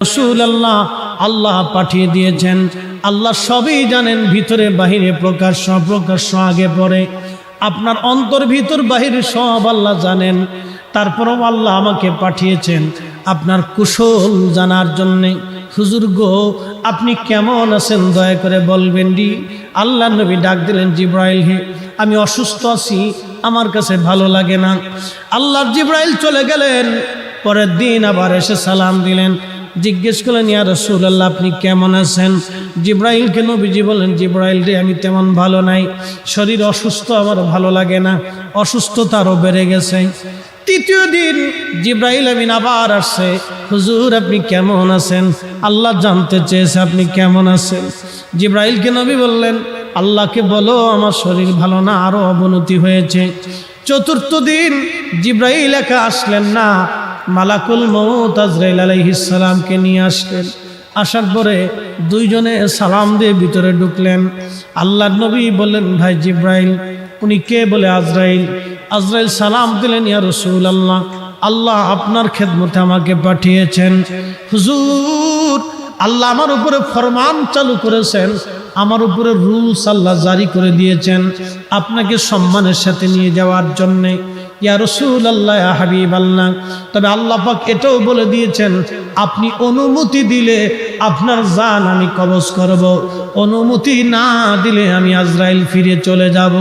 রাসূলুল্লাহ আল্লাহ পাঠিয়ে দিয়েছেন। আল্লাহ সবই জানেন, ভিতরে বাহিরে প্রকাশ্য অপ্রকাশ্য আগে পরে আপনার অন্তর ভিতর বাহিরে সব আল্লাহ জানেন। তারপরেও আল্লাহ আমাকে পাঠিয়েছেন আপনার কুশল জানার জন্যে। হুজুর গো, আপনি কেমন আছেন দয়া করে বলবেন রি। আল্লাহ নবী ডাক দিলেন, জিব্রাইল হে, আমি অসুস্থ আছি, আমার কাছে ভালো লাগে না। আল্লাহর জিব্রাইল চলে গেলেন। পরের দিন আবার এসে সালাম দিলেন, জিজ্ঞেস করলেন, ইয়া রাসূলুল্লাহ আপনি কেমন আছেন? জিব্রাইলকে নবীজি বলেন, জিব্রাইল রে, আমি তেমন ভালো নাই, শরীর অসুস্থ, আমার ভালো লাগে না, অসুস্থতা আরও বেড়ে গেছে। তৃতীয় দিন জিব্রাইল আমিন আবার আসছে, হুজুর আপনি কেমন আছেন? আল্লাহ জানতে চেয়েছে আপনি কেমন আছেন। জিব্রাইলকে নবী বললেন, আল্লাহকে বলো আমার শরীর ভালো না, আরও অবনতি হয়েছে। চতুর্থ দিন জিব্রাইল একা আসলেন না, মালাকুল মউত আজরাইল আলাইহিস সালামকে নিয়ে আসলেন। আসার পরে দুইজনে সালাম দিয়ে ভিতরে ঢুকলেন। আল্লাহর নবী বললেন, ভাই জিব্রাইল। উনি কে? বলে আজরাইল। আজরাইল সালাম দিলেন, ইয়া রাসূলুল্লাহ, আল্লাহ আপনার খেদমতে আমাকে পাঠিয়েছেন। হুজুর, আল্লাহ আমার উপরে ফরমান চালু করেছেন, আমার উপরে রুলস আল্লাহ জারি করে দিয়েছেন আপনাকে সম্মানের সাথে নিয়ে যাওয়ার জন্যে। ইয়া রাসূলুল্লাহ, ইয়া হাবিবাল্লাহ, তবে আল্লাহ পাক এটাও বলে দিয়েছেন আপনি অনুমতি দিলে আপনার জান আমি কবজ করব, অনুমতি না দিলে আমি আজরাইল ফিরে চলে যাব।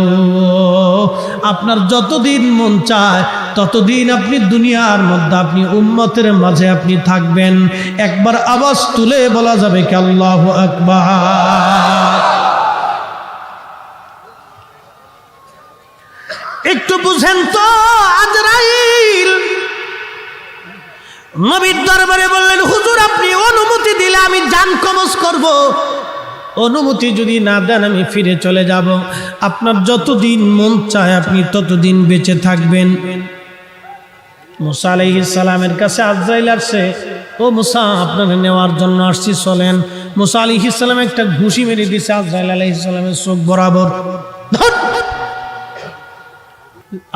আপনার যতদিন মন চায় ততদিন আপনি দুনিয়ার মধ্যে আপনি উম্মতের মাঝে আপনি থাকবেন। একবার আওয়াজ তুলে বলা যাবে কি আল্লাহু আকবার? একটু বুঝেন তো। আজরাইল নবীর দরবারে বললেন, হুজুর আপনি অনুমতি দিলে আমি জান কবজ করব, অনুমতি যদি না দেন আমি ফিরে চলে যাব। আপনার যতদিন মন চায় আপনি ততদিন বেঁচে থাকবেন। মুসা আলাইহিস সালামের কাছে আজরাইল আসছে, ও মুসা আপনাকে নেওয়ার জন্য আসছি, চলেন। মুসা আলাইহিস সালাম একটা ঘুষি মেরে দিয়েছে আজরাইল আলাইহিস সালামের চোখ বরাবর।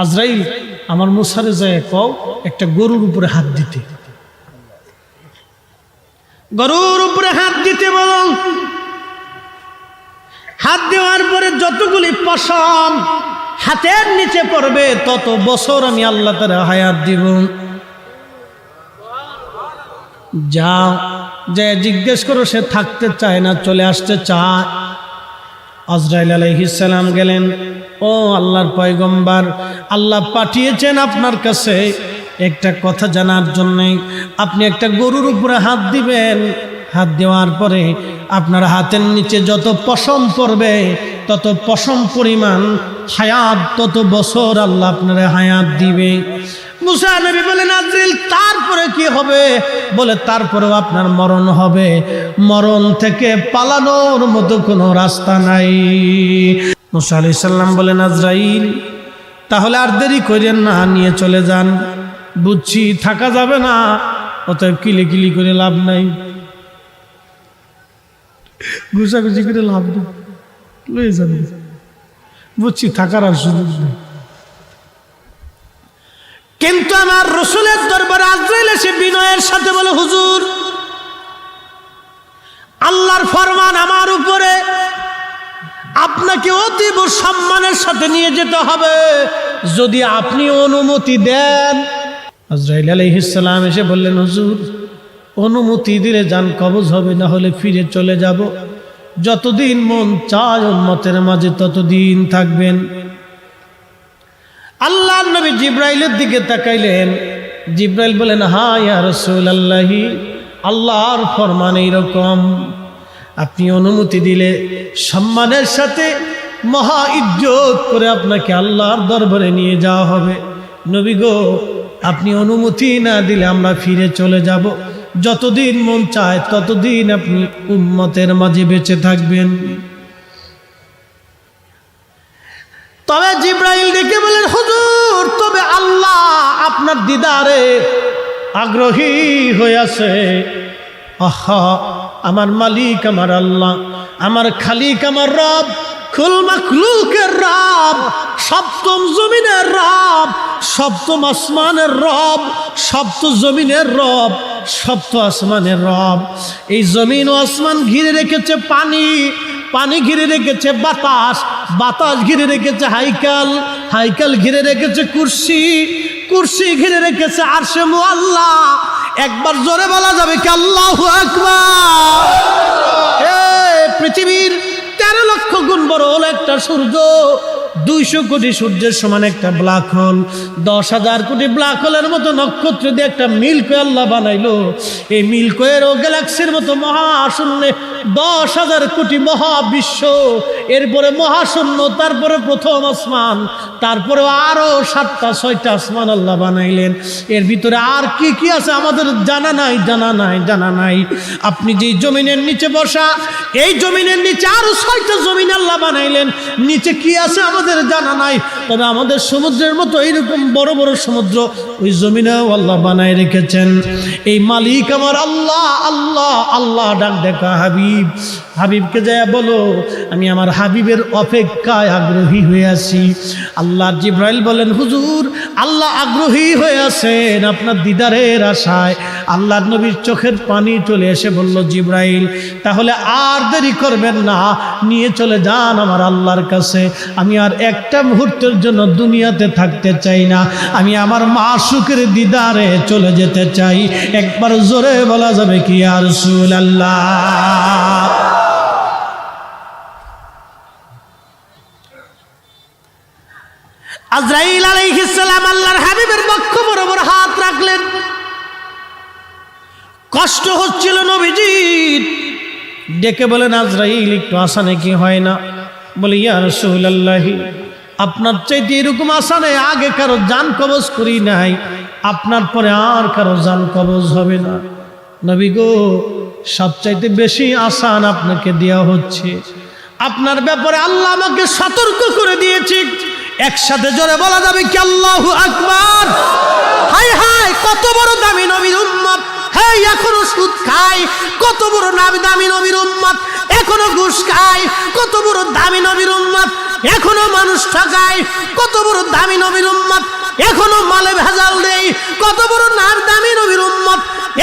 আজরাইল, আমার মুসারে যায় কও একটা গরুর উপরে হাত দিতে, গরুর উপরে হাত দিতে বলো। হাত দেওয়ার পরে যতগুলি পশম হাতের নিচে পড়বে তত বছর আমি আল্লাহ তাআলা হায়াত দিব। যাও, যে জিজ্ঞেস করো সে থাকতে চায় না, চলে আসতে চায়। আজরাইল আলাইহিস সালাম গেলেন, ও আল্লাহর পয়গম্বর, আল্লাহ পাঠিয়েছেন আপনার কাছে একটা কথা জানার জন্যে। আপনি একটা গরুর উপরে হাত দিবেন, হাত দেওয়ার পরে আপনার হাতের নিচে যত পশম পড়বে তত পশম পরিমাণ হায়াত, তত বছর আল্লাহ আপনার হায়াত দিবে। মুসা নবী বলেন, আজরাইল তারপরে কি হবে? বলে তারপরেও আপনার মরণ হবে, মরণ থেকে পালানোর মতো কোনো রাস্তা নাই। মুসা আলাইহিস সালাম বলেন, আজরাইল তাহলে আর দেরি করেন না, নিয়ে চলে যান। বুঝছি থাকা যাবে না, অতএব কিলিকিলি করে লাভ নাই, ঘুষাঘুষি করে লাভ নেই, লয়ে যান। বুঝছি থাকার আর সুযোগ নেই। কিন্তু আমার রাসূলের দরবারে আজরাইল এসে বিনয়ের সাথে বলে, হুজুর আল্লাহর ফরমান আমার উপরে, আপনাকে অতীব সম্মানের সাথে নিয়ে যেতে হবে, যদি আপনি অনুমতি দেন। আজরাইল আলাইহিস সালাম এসে বললেন, হুজুর অনুমতি দিলে জান কবজ হবে, না হলে ফিরে চলে যাব। যতদিন মন চায় উম্মতের মাঝে ততদিন থাকবেন। আল্লাহর নবী জিব্রাইলের দিকে তাকাইলেন। জিব্রাইল বলেন, হ্যাঁ ইয়া রাসূলুল্লাহ, আল্লাহর ফরমান এইরকম, আপনি অনুমতি দিলে সম্মানের সাথে মহা ইজ্জত করে আপনাকে আল্লাহর দরবারে নিয়ে যাওয়া হবে। নবী গো, আপনি অনুমতি না দিলে আমরা ফিরে চলে যাব। যতদিন মন চায় ততদিন আপনি উম্মতের মাঝে বেঁচে থাকবেন। তবে জিব্রাইল ডেকে বলেন, হুজুর তবে আল্লাহ আপনার দিদারে আগ্রহী হয়ে আছে। আহা, আমার মালিক আমার আল্লাহ, আমার খালিক আমার রব, কুল মাখলুকের রব, সপ্তম জমিনের রব, সপ্তম আসমানের রব, সপ্ত জমিনের রব, সপ্ত আসমানের রব। এই জমিন ও আসমান ঘিরে রেখেছে পানি, পানি ঘিরে রেখেছে বাতাস, বাতাস ঘিরে রেখেছে হাইকাল, হাইকাল ঘিরে রেখেছে কুরসি, কুরসি ঘিরে রেখেছে আরশে মুআল্লা। একবার জোরে বলা যাবে কি আল্লাহু আকবার? পৃথিবীর 13 লক্ষ গুণ বড় হলো একটা সূর্য, 200 কোটি সূর্যের সমান একটা ব্ল্যাক হোল, 10,000 কোটি ব্ল্যাক হোলের মতো নক্ষত্র দিয়ে একটা মিল্কওয়ে আল্লাহ বানাইলো। এই মিল্কওয়ের ও গ্যালাক্সির মতো মহাশূন্যে 10,000 কোটি মহাবিশ্ব, এরপরে মহাশূন্য, তারপরে প্রথম আসমান, তারপরে আরো 7টা 6টা আসমান আল্লাহ বানাইলেন। এর ভিতরে আর কি কি আছে আমাদের জানা নাই, জানা নাই, জানা নাই। আপনি যে জমিনের নিচে বসা, এই জমিনের নিচে আরো 6টা জমিন আল্লাহ বানাইলেন, নিচে কি আছে আমাদের জানা নাই। তবে আমাদের সমুদ্রের মতো এইরকম বড় বড় সমুদ্র ওই জমিনেও আল্লাহ বানায় রেখেছেন। এই মালিক আমার আল্লাহ, আল্লাহ, আল্লাহ ডাক দেখা হাবিব, হাবিবকে যায় বলো আমি আমার হাবিবের অপেক্ষায় আগ্রহী হয়ে আছি। আল্লাহ জিব্রাইল বলেন হুজুর আল্লাহ আগ্রহী হয়ে আছেন আপনার দিদারের আশায়। আল্লাহ নবীর চোখের পানি চলে এসে বলল জিব্রাইল তাহলে আর দেরি করবেন না, নিয়ে চলে যান আমার আল্লাহর কাছে। আমি আর একটা মুহূর্তের জন্য দুনিয়াতে থাকতে চাই না, আমি আমার মাশউকের দিদারে চলে যেতে চাই। একবার জোরে বলা যাবে কি ইয়া রাসূলুল্লাহ? আজরাইল আলাইহিস সালাম আল্লাহর হাবিবের বক্ষ বরাবর হাত রাখলেন। কষ্ট হচ্ছিল নবীজির, ডেকে বলেন আজরাইল একটু আসানে কি হয় না? বলে ইয়া রাসূলুল্লাহ আপনার চাইতে এরকম আসানে আগে কারো জান কবজ করি নাই, আপনার পরে আর কারো জান কবজ হবে না। নবী গো সবচাইতে বেশি আসান আপনাকে দেওয়া হচ্ছে, আপনার ব্যাপারে আল্লাহ আমাকে সতর্ক করে দিয়েছে। একসাথে জোরে বলা যাবে কি আল্লাহু আকবার? হায় হায় কত বড় দামি নবীর উম্মত, হ্যাঁ এখনো সুদ খায়। কত বড় দামি নবীর উম্মত এখনো ঘুষ খায়। কত বড় দামি নবীর উম্মত এখনো মানুষ ঠকায়। কত বড় দামি নবীর উম্মত এখনো মালে ভেজাল দেয়। কত বড় দামি নবীর উম্মত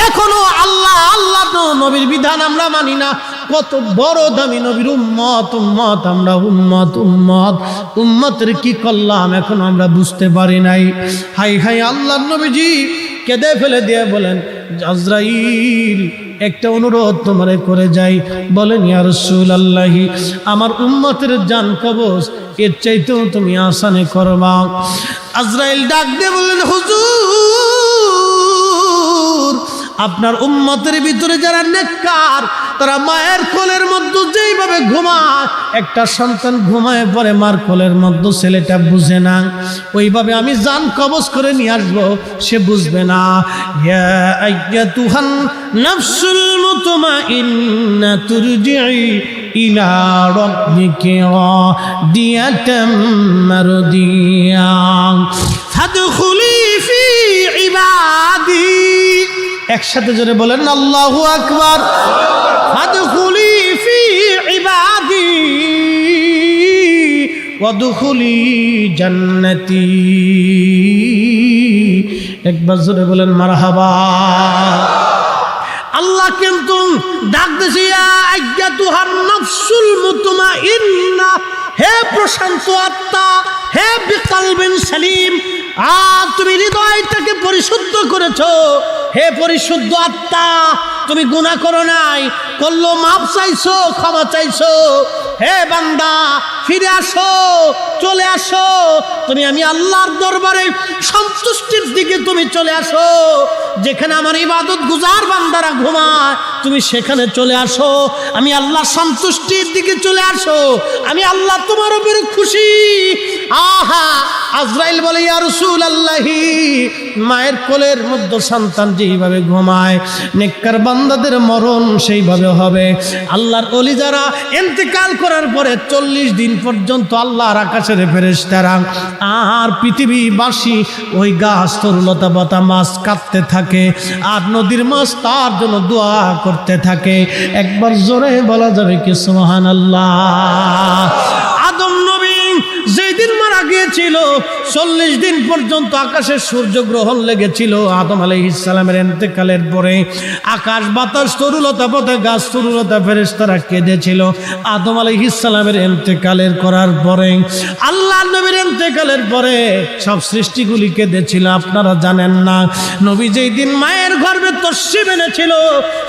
এখনো আল্লাহ আল্লাহ নবীর বিধান আমরা মানি না। কত বড় দামি নবীর উম্মত, উম্মত আমরা উম্মত, উম্মত, উম্মতের কি করলাম এখন আমরা বুঝতে পারি নাই। হাই হাই আল্লাহ নবীজি কেঁদে ফেলে দিয়ে বলেন আজরাইল একটা অনুরোধ তোমারে করে যাই। বলেন ইয়া রাসূলুল্লাহ আমার উম্মতের জান কবজ এর চাইতেও তুমি আসানে করবা। আজরাইল ডাক দিয়ে বললেন হুজুর আপনার উম্মতের ভিতরে যারা নেককার তারা মায়ের কোলের মধ্যে যেইভাবে ঘুমায়, একটা সন্তান ঘুমায় পরে মার কোলের মধ্যে ছেলেটা বুঝে না, ওইভাবে আমি জান কবজ করে নিয়ে আসবো, সে বুঝবে না। ইয়া আইয়াতুহান নাফসুল মুতমাইন্না তুরজিই ইলা রাব্বিকি রাদিয়াতাম মারদিয়া ফাদখুলি ফি ইবাদি। একসাথে জোরে বলেন আল্লাহু আকবার। ফাদখুলি ফি ইবাদি ওয়াদখুলি জান্নাতি। একবার জোরে বলেন মারহাবা। আল্লাহ কিন্তু ডাক দিছে ইয়া আইয়াতুহান নাফসুল মুতমাইন্না, হে প্রশান্ত আত্মা, হে বিকলবিন সালিম, তুমি হৃদয়টাকে পরিশুদ্ধ করেছো। হে পরিশুদ্ধ আত্মা তুমি গুনাহ করো নাই, করলো মাপ চাইছো, ক্ষমা চাইছো। হে বান্দা ফিরে আসো, চলে আসো, তুমি আমি আল্লাহর দরবারে সন্তুষ্টির দিকে তুমি চলে আসো। যেখানে আমার ইবাদত গুজার বান্দারা ঘুমায় তুমি সেখানে চলে আসো। আমি আল্লাহ সন্তুষ্টির দিকে চলে আসো, আমি আল্লাহ তোমার উপরে খুশি। আহা আজরাইল বলে ইয়া রাসূলুল্লাহ মায়ের কোলের মধ্যে সন্তান যেইভাবে ঘুমায় নেককার বান্দাদের মরণ সেইভাবে হবে। আল্লাহর ওলি যারা ইন্তেকাল করার পরে 40 দিন পর্যন্ত আল্লাহর আকাশের ফেরেশতারা আর পৃথিবীবাসী ওই গাছ তরুলতা পাতা মাছ কাটতে থাকে আর নদীর মাছ তার জন্য দোয়া করতে থাকে। একবার জোরে বলা যাবে কি সুবহানাল্লাহ। আদম নবী যেদিন মারা গিয়েছে লেগেছিল, 40 দিন পর্যন্ত আকাশে সূর্যগ্রহণ লেগেছিল। আদম আলাইহিস সালামের ইন্তেকালের পরে আকাশ বাতাস তরুলতা পথে গাছ তরুলতা ফেরেশতারা কেঁদেছিল। আদম আলাইহিস সালামের ইন্তেকালের করার পরে, আল্লাহর নবীর ইন্তেকালের পরে সব সৃষ্টিগুলি কেঁদেছিল। আপনারা জানেন না, নবী যেই দিন মায়ের গর্ভে তশরিফ এনেছিল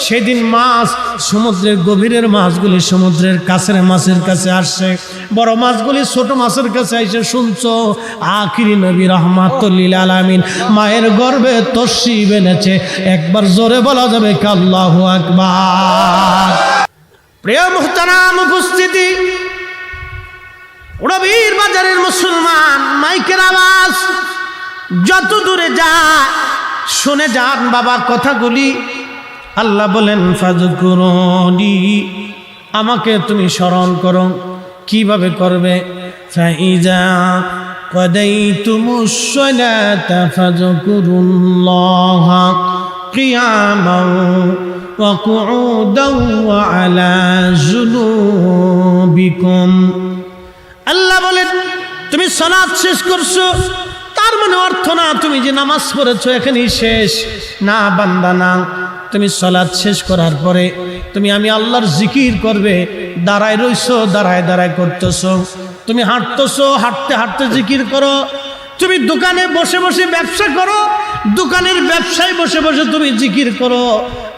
সেদিন মাছ, সমুদ্রের গভীরের মাছগুলি সমুদ্রের কাছের মাছের কাছে আসছে, বড় মাছগুলি ছোট মাছের কাছে এসে শুনছো আখিরি নবী রাহমাতুল লিল আলামিন মায়ের গর্ভে তশরিফ এনেছে। একবার জোরে বলা যাবে কি আল্লাহু আকবার। প্রিয় মুহতারাম উপস্থিতি, রবির বাজারের মুসলমান, মাইকের আওয়াজ যত দূরে যায় শুনে যান বাবা কথাগুলি। আল্লাহ বলেন ফাযকুরুনি, আমাকে তুমি স্মরণ করো। কিভাবে করবে? ফাইজা কাদাইতুমুস সালাতা ফাযকুরুল্লাহা কিয়ামান ওয়া কুউদান ওয়া আলা জুনুবিকুম। আল্লাহ বলেন তুমি সালাত শেষ করছো, তার মানে অর্থ না তুমি যে নামাজ পড়েছো এখানেই শেষ না বান্দা, না। তুমি সালাত শেষ করার পরে তুমি আমি আল্লাহর জিকির করবে। দাঁড়ায় রইছো, দাঁড়ায় দাঁড়ায় করতেছো। তুমি হাঁটতেছো, হাঁটতে হাঁটতে জিকির করো। তুমি দোকানে বসে বসে ব্যবসা করো, দোকানের ব্যবসায় বসে বসে তুমি জিকির করো,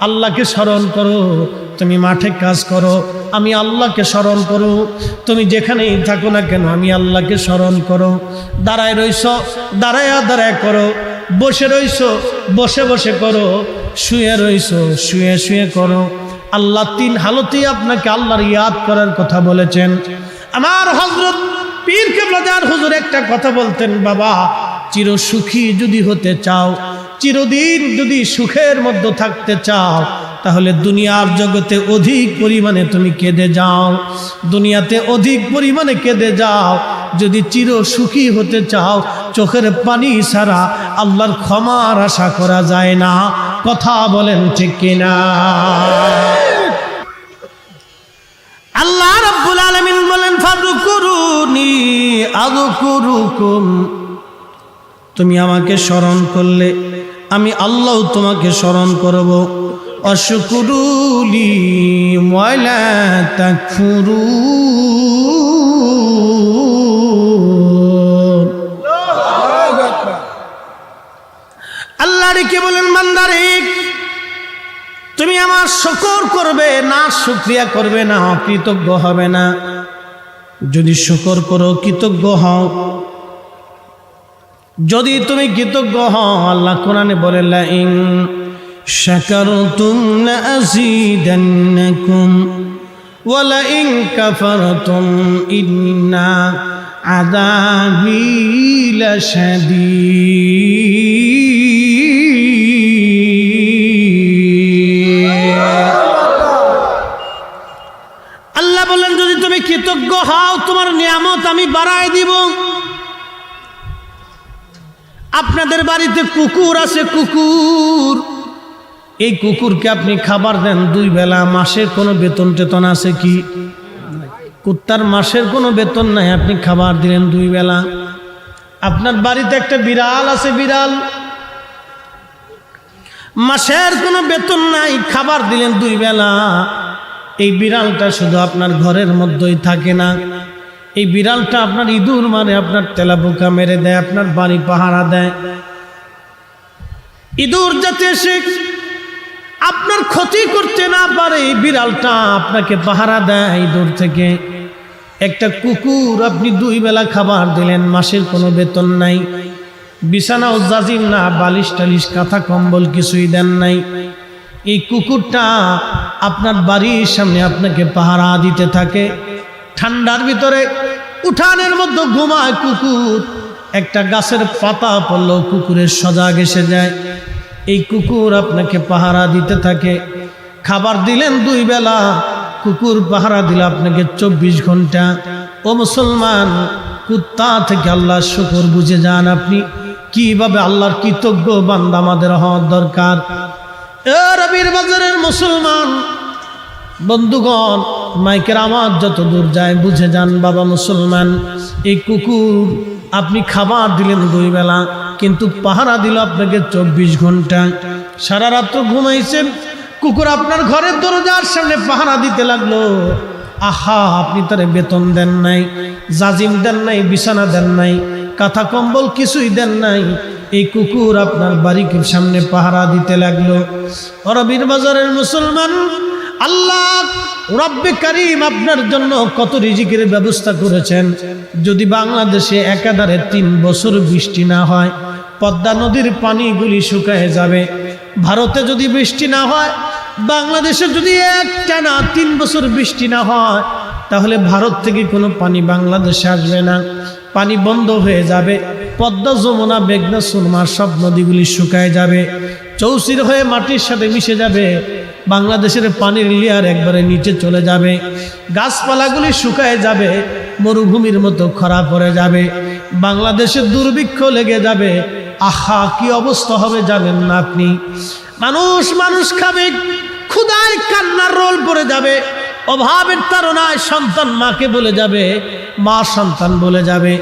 আল্লাহকে স্মরণ করো। তুমি মাঠে কাজ করো, আমি আল্লাহকে স্মরণ করো। তুমি যেখানেই থাকো না কেন আমি আল্লাহকে স্মরণ করো। দাঁড়ায় রইছো, দাঁড়ায় দাঁড়ায় করো। বসে রইছো, বসে বসে করো। শুয়ে রইছো, শুয়ে শুয়ে করো। আল্লাহ 3 হালতেই আপনাকে আল্লাহর ইয়াদ করার কথা বলেছেন। আমার হযরত পীর কেবলাদার হুজুর একটা কথা বলতেন, বাবা চির সুখী যদি হতে চাও, চিরদিন যদি সুখের মধ্যে থাকতে চাও, তাহলে দুনিয়ার জগতে অধিক পরিমাণে তুমি কেঁদে যাও, দুনিয়াতে অধিক পরিমাণে কেঁদে যাও। যদি চির সুখী হতে চাও, চোখের পানি ছাড়া আল্লাহর ক্ষমার আশা করা যায় না। কথা বলেন ঠিক কিনা? আল্লাহ রাব্বুল আলামিন বলেন ফাযকুরুনি আযকুরুকুম, তুমি আমাকে স্মরণ করলে আমি আল্লাহ তোমাকে স্মরণ করব। অশুকুরুলি ওয়ালা তাকফুরুন। আল্লাহ রেখে বলেন বান্দারে তুমি আমার শুকর করবে না, শুকরিয়া করবে না, কৃতজ্ঞ হবে না। যদি শুকর করো, কৃতজ্ঞ হও, যদি তুমি কৃতজ্ঞ হও, আল্লাহ কোরআনে বলে লা ইন শাকারতুম লাযীদান্নাকুম ওয়া লা ইন কাফারতুম ইন্না আযাবী লাশাদীদ। আল্লাহ বলেন যদি তুমি কৃতজ্ঞ হও তোমার নিয়ামত আমি বাড়ায় দিব। আপনাদের বাড়িতে কুকুর আছে, কুকুর, এই কুকুরকে আপনি খাবার দেন 2 বেলা, মাসের কোনো বেতন টেতন আছে কি? কুত্তার মাসের কোনো বেতন নাই, আপনি খাবার দিলেন 2 বেলা। আপনার বাড়িতে একটা বিড়াল আছে, বিড়াল, মাসের কোনো বেতন নাই, খাবার দিলেন 2 বেলা। এই বিড়ালটা শুধু আপনার ঘরের মধ্যেই থাকে না, এই বিড়ালটা আপনার ইঁদুর মারে, আপনার তেলাপোকা মেরে দেয়, আপনার বাড়ি পাহারা দেয়। ইঁদুর যাতে এসে আপনার ক্ষতি করতে না পারে, এই বিড়ালটা আপনাকে পাহারা দেয় ইঁদুর থেকে। একটা কুকুর আপনি 2 বেলা খাবার দিলেন, মাসের কোনো বেতন নাই, বিছানাও জাজিম না, বালিশ টালিশ কাঁথা কম্বল কিছুই দেন নাই। এই কুকুরটা আপনার বাড়ির সামনে আপনাকে পাহারা দিতে থাকে। ঠান্ডার ভিতরে উঠানের মধ্যে ঘুমায় কুকুর, একটা গাছের পাতা পড়লেও কুকুরের সজাগ এসে যায়। এই কুকুর আপনাকে পাহারা দিতে থাকে। খাবার দিলেন 2 বেলা, কুকুর পাহারা দিলে আপনাকে 24 ঘন্টা। ও মুসলমান, কুত্তা থেকে আল্লাহর শুকর বুঝে যান আপনি কিভাবে আল্লাহর কৃতজ্ঞ বান্দা আমাদের হওয়ার দরকার। রবির বাজারের মুসলমান বন্ধুগণ, মাইকের আওয়াজ যত দূর যায় বুঝে যান বাবা মুসলমান, এই কুকুর আপনি খাবার দিলেন 2 বেলা, কিন্তু পাহারা দিল আপনাকে 24 ঘন্টা। সারা রাত্র ঘুমাইছেন, কুকুর আপনার ঘরের দরজার সামনে পাহারা দিতে লাগলো। আহা, আপনি তারে বেতন দেন নাই, জাজিম দেন নাই, বিছানা দেন নাই, কাঁথা কম্বল কিছুই দেন নাই, এই কুকুর আপনার বাড়ির সামনে পাহারা দিতে লাগলো। রবির বাজারের মুসলমান, আল্লাহ রব্বে কারীম আপনার জন্য কত রিজিকের ব্যবস্থা করেছেন। যদি বাংলাদেশে একাধারে 3 বছর বৃষ্টি না হয়, পদ্মা নদীর পানিগুলি শুকায় যাবে। ভারতে যদি বৃষ্টি না হয়, বাংলাদেশে যদি একটানা 3 বছর বৃষ্টি না হয়, তাহলে ভারত থেকে কোনো পানি বাংলাদেশে আসবে না, পানি বন্ধ হয়ে যাবে। পদ্মা, যমুনা, মেঘনা, সুরমা সব নদীগুলি শুকায় যাবে, চৌচির হয়ে মাটির সাথে মিশে যাবে। বাংলাদেশের পানির লেয়ার একবারে নিচে চলে যাবে, গাছপালাগুলি শুকায় যাবে, মরুভূমির মতো খরা পড়ে যাবে, বাংলাদেশের দুর্ভিক্ষ লেগে যাবে। আহা, কি অবস্থা হবে জানেন না আপনি? মানুষ খাবে, ক্ষুধায় কান্নার রোল পড়ে যাবে, অভাবের তাড়নায় সন্তান মাকে বলে যাবে, মা সন্তান বলে যাবে।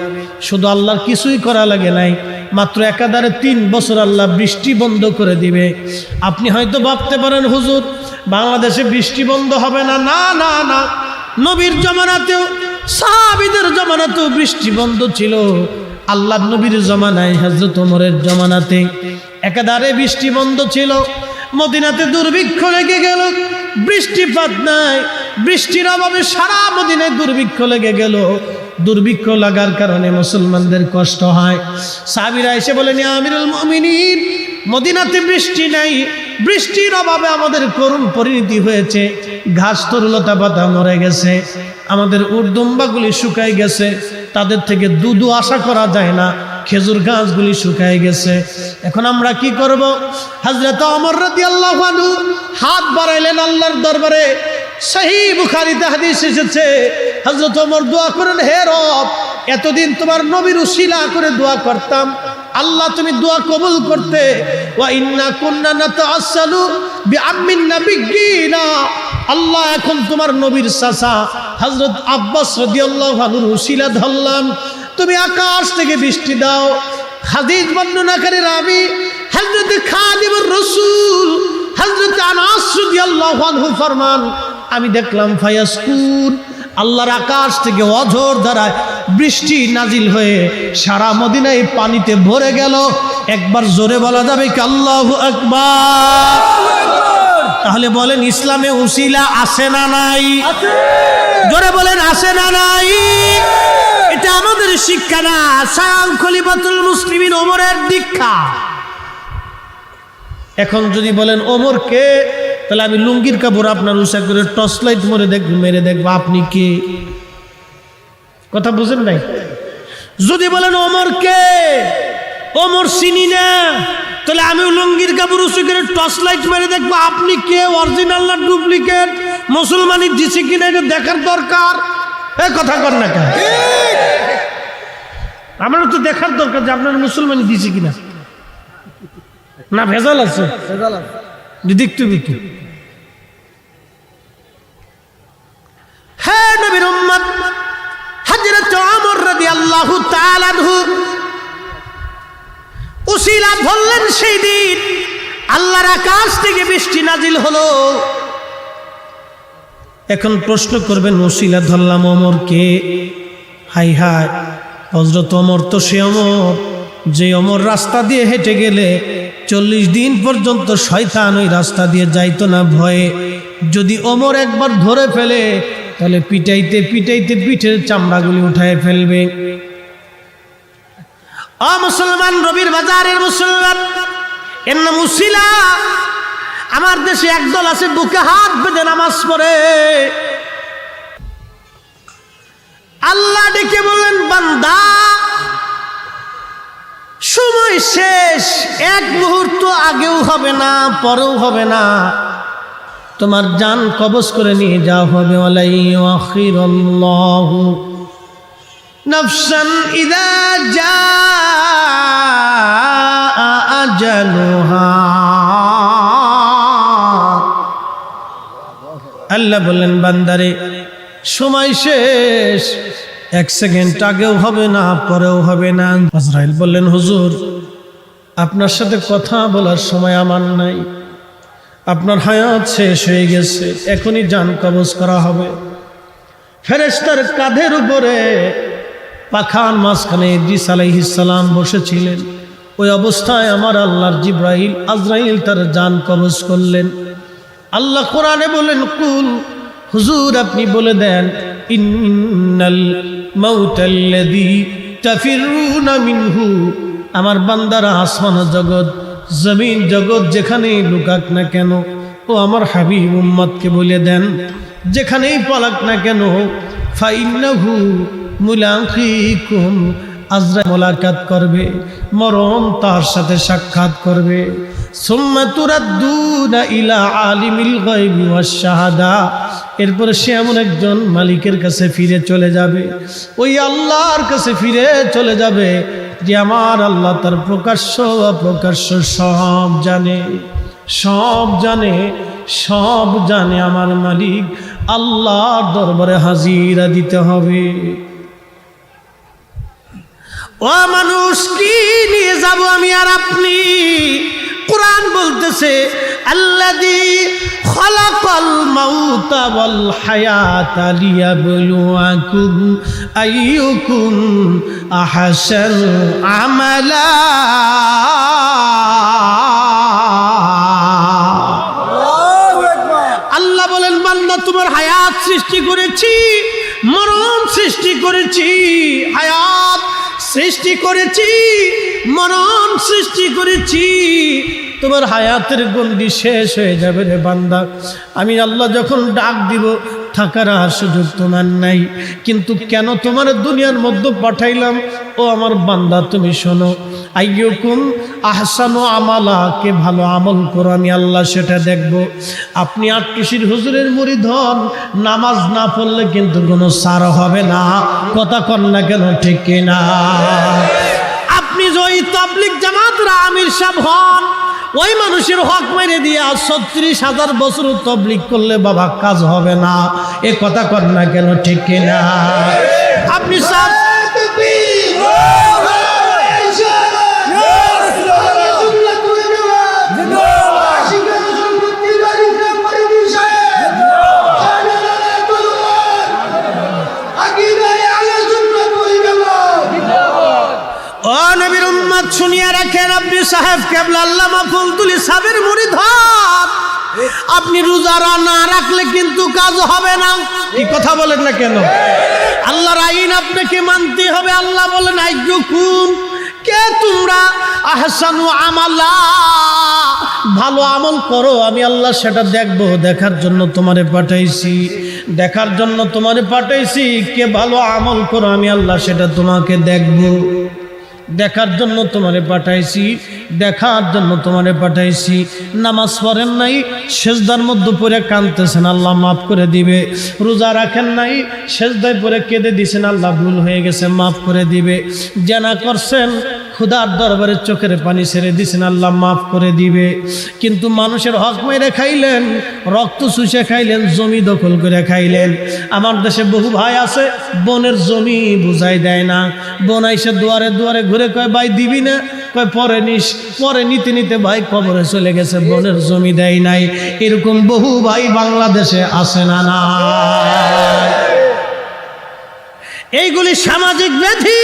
শুধু আল্লাহর কিছুই করা লাগে নাই, মাত্র একাধারে 3 বছর আল্লাহ বৃষ্টি বন্ধ করে দিবে। আপনি হয়তো ভাবতে পারেন হুজুর বাংলাদেশে বৃষ্টি বন্ধ হবে না। না না না, নবীর জমানাতেও সাহাবীদের জমানাতেও বৃষ্টি বন্ধ ছিল। আল্লাহর নবীর জমানায়, হযরত ওমরের জমানাতে একাধারে বৃষ্টি বন্ধ ছিল। মদিনাতে দুর্ভিক্ষ লেগে গেল, বৃষ্টিপাত নাই, বৃষ্টির অভাবে সারা মদিনায় দুর্ভিক্ষ লেগে গেল। দুর্ভিক্ষ লাগার কারণে মুসলমানদের কষ্ট হয়। সাহাবীরা এসে বলেন, ইয়া আমিরুল মুমিনিন, মদিনাতে বৃষ্টি নাই, বৃষ্টির অভাবে আমাদের করুণ পরিণতি হয়েছে। ঘাস তরুলতা পাতা মরে গেছে, আমাদের উর্দুম্বাগুলি শুকায় গেছে, তাদের থেকে দুধও আশা করা যায় না, খেজুর গাছগুলি শুকায় গেছে। এখন আমরা কি করব? হযরত ওমর রাদিয়াল্লাহু আনহু হাত বাড়াইলেন আল্লাহর দরবারে। সহিহ বুখারীতে হাদিস এসেছে, হযরত ওমর দোয়া করেন, হে রব, এতদিন তোমার নবীর উসিলা করে দোয়া করতাম, আল্লাহ তুমি দোয়া কবুল করতে। ওয়া ইন্না কুন্না নাতাআসসালু বিআম্মিন নাবিয়্যিনা, আল্লাহ এখন তোমার নবীর চাচা হযরত আব্বাস রাদিয়াল্লাহু আনহুর উসিলা ধরলাম, তুমি আকাশ থেকে বৃষ্টি দাও। হাদিস বর্ণনাকারী রাবী হযরত খাদিমুর রাসূল হযরত আনাস রাদিয়াল্লাহু আনহু ফরমান, আমি দেখলাম ফায়াসকুন, আল্লাহর আকাশ থেকে অঝোর ধারায় বৃষ্টি নাজিল হয়ে সারা মদিনায় পানিতে ভরে গেল। একবার জোরে বলা যাবে কি আল্লাহু আকবার? তাহলে বলেন, ইসলামে উসিলা আছে না নাই? জোরে বলেন, আছে না নাই? এটা আমাদের শিক্ষা না, স্বয়ং খলিফাতুল মুসলিমিন ওমরের দীক্ষা। এখন যদি বলেন ওমর কে, তাহলে আমি লুঙ্গির কাপড় আপনার উষা করে টর্চ লাইট মেরে দেখবো আপনি কে। কথা বুঝেন নাই? যদি বলেন ওমর কে, ওমর চিনি না, তাহলে আমি লুঙ্গির কাপড় উষা করে টর্চ লাইট মেরে দেখবো আপনি কে, অরিজিনাল না ডুপ্লিকেট, মুসলমানি দিছে কিনা এটা দেখার দরকার। এই কথা কর না কেন? আমারও তো দেখার দরকার যে আপনার মুসলমানি দিছে কিনা, না ভেজাল আছে, দেখতে দেখতে। হ্যাঁ, নবীর উম্মত হযরত ওমর রাদিয়াল্লাহু তাআলা আনহু উসিলা ধরলেন। সেই দিন আল্লাহর আকাশ থেকে বৃষ্টি নাজিল হলো। এখন প্রশ্ন করবেন, উসিলা ধরলাম ওমর কে? হাই হাই, হযরত ওমর তো সে ওমর যে ওমর রাস্তা দিয়ে হেঁটে গেলে 40 দিন পর্যন্ত শয়তান ওই রাস্তা দিয়ে যাইতো না ভয়ে। যদি ওমর একবার ধরে ফেলে তাহলে পিটাইতে পিটাইতে পিঠের চামড়াগুলি উঠায় ফেলবে। মুসলমান, রবির বাজারের মুসলমান, এর নাম উসিলা। আমার দেশে একদল আছে বুকে হাত বেঁধে নামাজ পড়ে। আল্লাহ ডেকে বললেন, বান্দা সময় শেষ, এক মুহূর্ত আগেও হবে না, পরেও হবে না, তোমার জান কবজ করে নিয়ে যাওয়া হবে। ওয়ালাই ইউআখিরুল্লাহু নাফসান ইযা জাআ আজালুহা। আল্লাহ বললেন, বান্দারে সময় শেষ, 1 সেকেন্ড আগেও হবে না, পরেও হবে না। আজরাইল বললেন, হুজুর আপনার সাথে কথা বলার সময় আমার নাই, আপনার হায়াত শেষ হয়ে গেছে, এখনই জান কবজ করা হবে। ফেরেশতার কাঁধের উপরে পাখার মাঝখানে ইদ্রিস আলাইহিস সালাম বসেছিলেন। ওই অবস্থায় আমার আল্লাহর জিবরাইল আজরাইল তার জান কবজ করলেন। আল্লাহ কোরআনে বলেন, কুল, হুজুর আপনি বলে দেন, ইন্নাল মাউতাল্লাযী তাফিরুনা মিনহু, আমার বান্দারা আসমান জগৎ জমিন জগৎ যেখানেই লুকাক না কেন, ও আমার হাবিব উম্মতকে বলে দেন, যেখানেই পালাক না কেন, ফাইন্নাহু মুলাকিকুম, আজরাইল মোলাকাত করবে, মরণ তার সাথে সাক্ষাৎ করবে। সুম্মা তুরাদ্দুনা ইলা আলিমিল গায়বি ওয়াশ শাহাদা, এরপরে সে এমন একজন মালিকের কাছে ফিরে চলে যাবে, ওই আল্লাহর কাছে ফিরে চলে যাবে যে আমার আল্লাহ তার প্রকাশ্য অপ্রকাশ্য সব জানে, সব জানে, সব জানে। আমার মালিক আল্লাহর দরবারে হাজিরা দিতে হবে। ও মানুষ, কি নিয়ে যাব আমি আর আপনি? কোরআন বলতেছে, আল্লাযী খালাকাল মাউতা ওয়াল হায়াতা লিয়াবলুয়াকুম আইয়ুকুম আহসানু আমালা। আল্লাহ বলেন, বান্দা তোমার হায়াত সৃষ্টি করেছি, মরণ সৃষ্টি করেছি, হায়াত সৃষ্টি করেছি, মরণ সৃষ্টি করেছি। তোমার হায়াতের গন্ডি শেষ হয়ে যাবে রে বান্দা। আমি আল্লাহ যখন ডাক দিব, থাকার আর সুযোগ তোমার নাই। কিন্তু কেন তোমার দুনিয়ার মধ্যে পাঠাইলাম? ও আমার বান্দা তুমি শোনো, আইয়ুকুম আহসানু আমালা, কে ভালো আমল করো আমি আল্লাহ সেটা দেখব। আপনি আট্টুশির হুজুরের মুরিদ হন, নামাজ না পড়লে কিন্তু কোনো সার হবে না। কথা কন না কেন, ঠিক কিনা? আপনি যদি তাবলীগ জামাতের আমির সাহেব হন, ওই মানুষের হক মেরে দিয়া ৩৬,০০০ বছর তাবলীগ করলে বাবা কাজ হবে না। এ কথা কন না কেন, ঠিক কিনা? আপনি শুনিয়া রাখেন, আপনি সাহেব কেবলা আল্লামা ফজলুল সাহেবের মুরিদ হন, আপনি রোজা না রাখলে কিন্তু কাজ হবে না। কি কথা বলেন না কেন? আল্লাহর আইন আপনাকে মানতে হবে। আল্লাহ বলেন, আইয়ুকুম, কে তোমরা আহসানু আমালা, ভালো আমল করো আমি আল্লাহ সেটা দেখবো। দেখার জন্য তোমারে পাঠাইছি, দেখার জন্য তোমারে পাঠাইছি। কে ভালো আমল করো আমি আল্লাহ সেটা তোমাকে দেখবো। দেখার জন্য তোমারে পাঠাইছি, দেখার জন্য তোমারে পাঠাইছি। নামাজ পড়েন নাই, সেজদার মধ্যে পড়ে কাঁদতেছেন, আল্লাহ মাফ করে দিবে। রোজা রাখেন নাই, সেজদায় পড়ে কেঁদে দিছেন, আল্লাহ ভুল হয়ে গেছে মাফ করে দিবে। জানা করছেন, খুদার দরবারে চোখের পানি ছেড়ে দিছেন, আল্লাহ মাফ করে দিবে। কিন্তু মানুষের হক মেরে খাইলেন, রক্ত চুষে খাইলেন, জমি দখল করে খাইলেন। আমার দেশে বহু ভাই আছে, বোনের জমি বুঝাই দেয় না। বোন আইসে দুয়ারে দুয়ারে ঘুরে কয়, ভাই দিবি না? কয় পরে নিস। পরে নিতে নিতে ভাই কবরে চলে গেছে, বোনের জমি দেয় নাই। এরকম বহু ভাই বাংলাদেশে আছে না? না, এইগুলি সামাজিক ব্যাধি।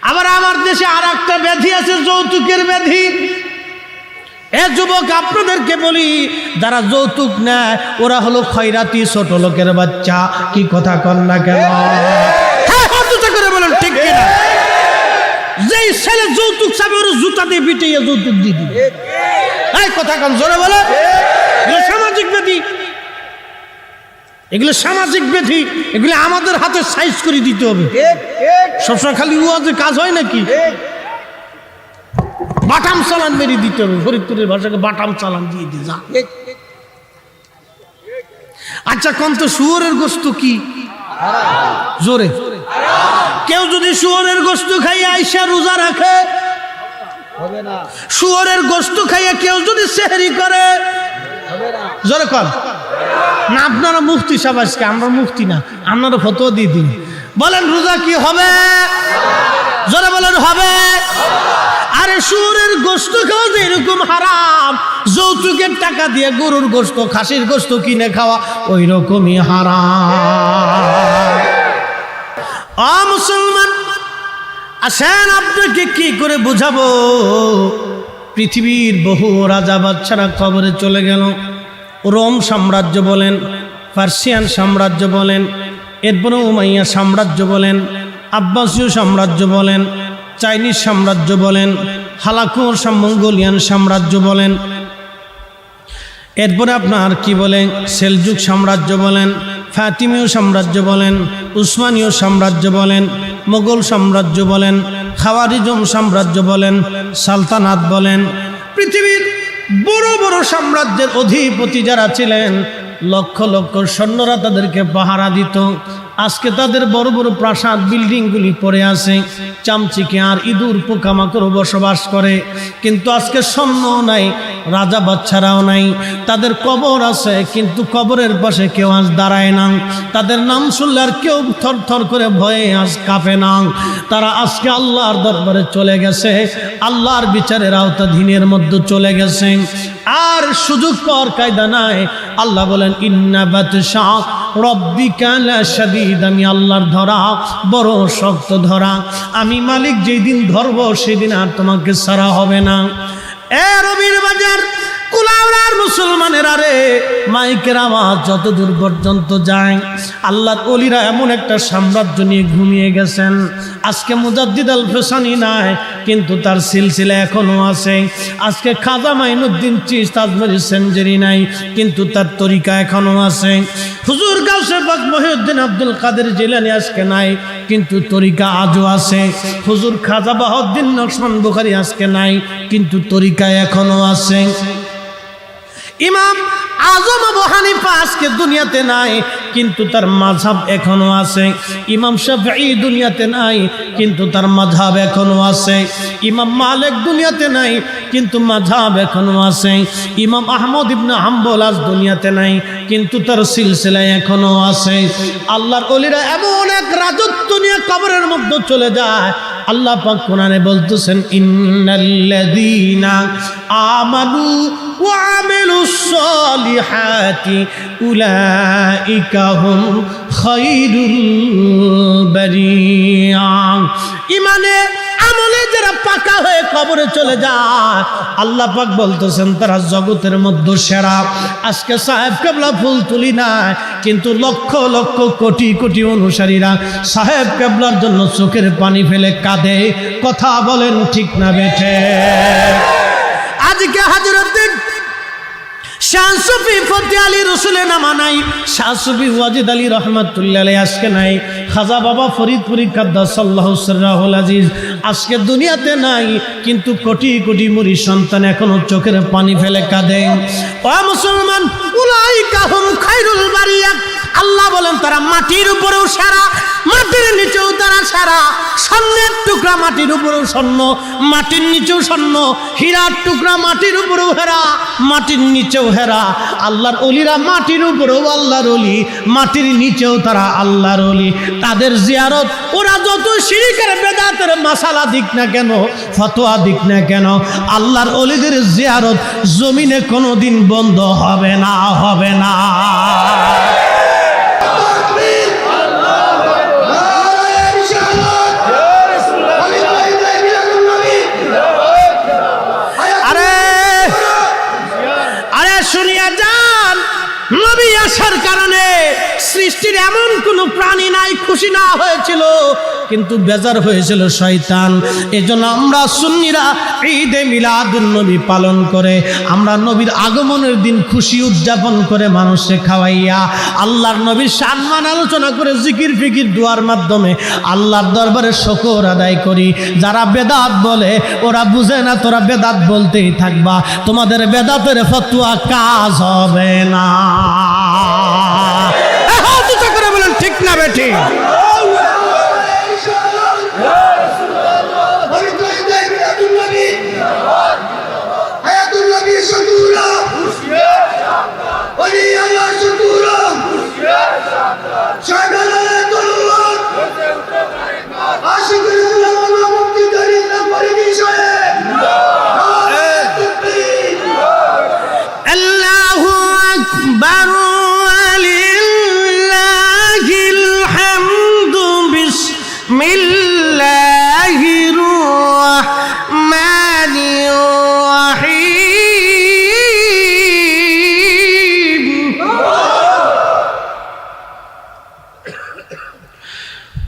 আবার আমার দেশে আর একটা ব্যাধি আছে, যৌতুকের ব্যাধি। এ যুবক, আপনাদেরকে বলি, যারা যৌতুক নেয় ওরা হলো খয়রাতি, ছোট লোকের বাচ্চা। কি কথা কন না কেন? করে বলেন, ঠিক কিনা? যেই ছেলে যৌতুক চাবে ওর জুতা দিয়ে পিটিয়ে যৌতুক দিয়ে দিবে। এই কথা কন, জোরে বলে। সামাজিক ব্যাধি, এগুলো সামাজিক ব্যাধি। এগুলো আমাদের হাতে সাইজ করে দিতে হবে। সবসময় খালি ওয়াজে কাজ হয় নাকি? বাটাম চালান মেরে দিতে হবে। ফরিদপুরের ভাষাকে বাটাম চালান দিয়ে দিয়ে যা। আচ্ছা কোন তো, শুয়োরের গোশত কি জোরে? কেউ যদি শুয়োরের গোশত খাইয়া আইসা রোজা রাখে, হবে না। শুয়োরের গোশত খাইয়া কেউ যদি সেহরি করে, জোরে কন, না আপনারা মুফতি সাহেব, আজকে আমরা মুফতি না, আপনারা ফতোয়া দিয়ে দিন। বলেন রোজা কি হবে? জোরে বলেন হবে। আরে শুয়োরের গোশত খাওয়া যে এরকম হারাম, যৌতুকের টাকা দিয়ে গরুর গোশত, খাসির গোশত কিনে খাওয়া ওই রকমই হারাম। ও মুসলমান, আসেন আপনাকে কি করে বুঝাবো। পৃথিবীর বহু রাজা বাদশারা কবরে চলে গেল। রোম সাম্রাজ্য বলেন, পার্সিয়ান সাম্রাজ্য বলেন, এরপরে উমাইয়া সাম্রাজ্য বলেন, আব্বাসীয় সাম্রাজ্য বলেন, চাইনিজ সাম্রাজ্য বলেন, হালাকুর মঙ্গোলিয়ান সাম্রাজ্য বলেন, এরপরে আপনার কি বলেন সেলজুক সাম্রাজ্য বলেন, ফাতিমীয় সাম্রাজ্য বলেন, উসমানীয় সাম্রাজ্য বলেন, মোগল সাম্রাজ্য বলেন, খাওয়ারিজম সাম্রাজ্য বলেন, সালতানাত বলেন, পৃথিবীর বড় বড় সাম্রাজ্যের অধিপতি যারা ছিলেন, লক্ষ লক্ষ সৈন্যরা তাদেরকে পাহারা দিত। আজকে তাদের বড় বড় প্রাসাদ বিল্ডিংগুলি পড়ে আছে, চামচিকে আর ইঁদুর পোকামাকড় বসবাস করে। কিন্তু আজকে সৈন্য নাই, রাজা বাচ্চারাও নাই, তাদের কবর আছে, কিন্তু কবরের পাশে কেউ আজ দাঁড়ায় না। তাদের নাম শুনলে আর কেউ থর থর করে ভয়ে আজ কাঁপে না। তারা আজকে আল্লাহর দরবারে চলে গেছে, আল্লাহর বিচারের আওতাধীনের মধ্যে চলে গেছে। আর সুযোগ পাওয়ার কায়দা নাই। আল্লাহ বলেন ইন্না বাতশা রব্বিকা লাশাদীদ, আমি আল্লাহর ধরা বড় শক্ত ধরা। আমি মালিক যেই দিন ধরবো সেদিন আর তোমাকে ছাড়া হবে না। এ রবির বাজার কুলাউড়ার মুসলমানের, আরে মাইকের আওয়াজ যত দূর পর্যন্ত যায়, আল্লাহর ওলিরা এমন একটা সাম্রাজ্য নিয়ে ঘুমিয়ে গেছেন। আজকে মুজাদ্দিদ আল ফেসানি নাই, কিন্তু তার সিলসিলা এখনো আছে। আজকে খাজা মাইনুদ্দিন চিশতি আজমেরি সেঞ্চুরি নাই, কিন্তু তার তরিকা এখনো আছে। হুজুর গাউসে পাক মহিউদ্দিন আব্দুল কাদের জিলানী আজকে নাই, কিন্তু তরিকা আজও আছে। হুজুর খাজা বাহাউদ্দিন নকশবন্দ বুখারী আজকে নাই, কিন্তু তরিকা এখনো আছে। ইমাম আজম আবু হানিফা আজকে দুনিয়াতে নাই, কিন্তু তার মাযহাব এখনো আছে। ইমাম শাফিঈ দুনিয়াতে নাই, কিন্তু তার মাযহাব এখনো আছে। ইমাম মালিক দুনিয়াতে নাই, কিন্তু মাযহাব এখনো আছে। ইমাম আহমদ ইবনে হাম্বল আজ দুনিয়াতে নাই, কিন্তু তার সিলসিলা এখনো আছে। আল্লাহর ওলিরা এমন এক রাজত্ব নিয়ে কবরের মধ্যে চলে যায়। আল্লাহ পাক কোরআনে বলতেছেন ইন্নাল্লাযীনা আমানু ওয়া আমিলুস সালিহাতি উলাইকা হুম খায়রুল বারিয়া। ইমানে আমলে যারা পাকা হয়ে কবরে চলে যায়, আল্লাহ পাক বলতেছেন তারা জগতের মধ্যে সেরা। আজকে সাহেব কেবলা ফুল তুলি নাই, কিন্তু লক্ষ লক্ষ কোটি কোটি অনুসারীরা সাহেব কেবলার জন্য চোখের পানি ফেলে কাঁদে। কথা বলেন ঠিক না বেঠে? আজকে হযরতুল শাহ সুফি ফতে আলী রসুলের নামা নাই, শাহ সুফি ওয়াজিদ আলী রহমাতুল্লাহ আলাইহি আজকে নাই, খাজা বাবা ফরিদপুরি কাদ্দাসাল্লাহু সিররাহুল আজিজ আজকে দুনিয়াতে নাই, কিন্তু কোটি কোটি মুরিদ সন্তান এখনো চোখের পানি ফেলে কাঁদে। ও মুসলমান, উলাইকা হুম খায়রুল বারিয়া। আল্লাহ বলেন তারা মাটির উপরেও সেরা, মাটির নিচেও তারা সেরা। স্বর্ণের টুকরা মাটির উপরেও স্বর্ণ, মাটির নিচেও স্বর্ণ। হীরার টুকরা মাটির উপরেও হেরা, মাটির নিচেও হেরা। আল্লাহর ওলিরা মাটির উপরেও আল্লাহর ওলি, মাটির নিচেও তারা আল্লাহর ওলি। তাদের জিয়ারত, ওরা যত শিরকের বেদাতের মাসালা দিক না কেন, ফতোয়া দিক না কেন, আল্লাহর ওলিদের জিয়ারত জমিনে কোনোদিন বন্ধ হবে না, হবে না। শুনিয়া যান, নবী আসার কারণে সৃষ্টির এমন কোন প্রাণী নাই খুশি না হয়েছিল, কিন্তু বেজার হয়েছিল শয়তান। এজন্য আমরা সুন্নিরা ঈদে মিলাদুন নবী পালন করে, আমরা নবীর আগমনের দিন খুশি উদযাপন করে মানুষকে খাওয়াইয়া আল্লাহর নবীর সম্মান আলোচনা করে জিকির ফিকির দুয়ার মাধ্যমে আল্লাহর দরবারে শুকর আদায় করি। যারা বেদাত বলে ওরা বুঝে না, তোরা বেদাত বলতেই থাকবা, তোমাদের বেদাতের ফতোয়া কাজ হবে না। করে বলেন ঠিক না বেঠিক? حياة النبي صلى الله عليه وسلم আল্লাহু আকবার ওয়ালিল্লাহিল হামদু বিসমিল্লাহির রাহমানির রাহিম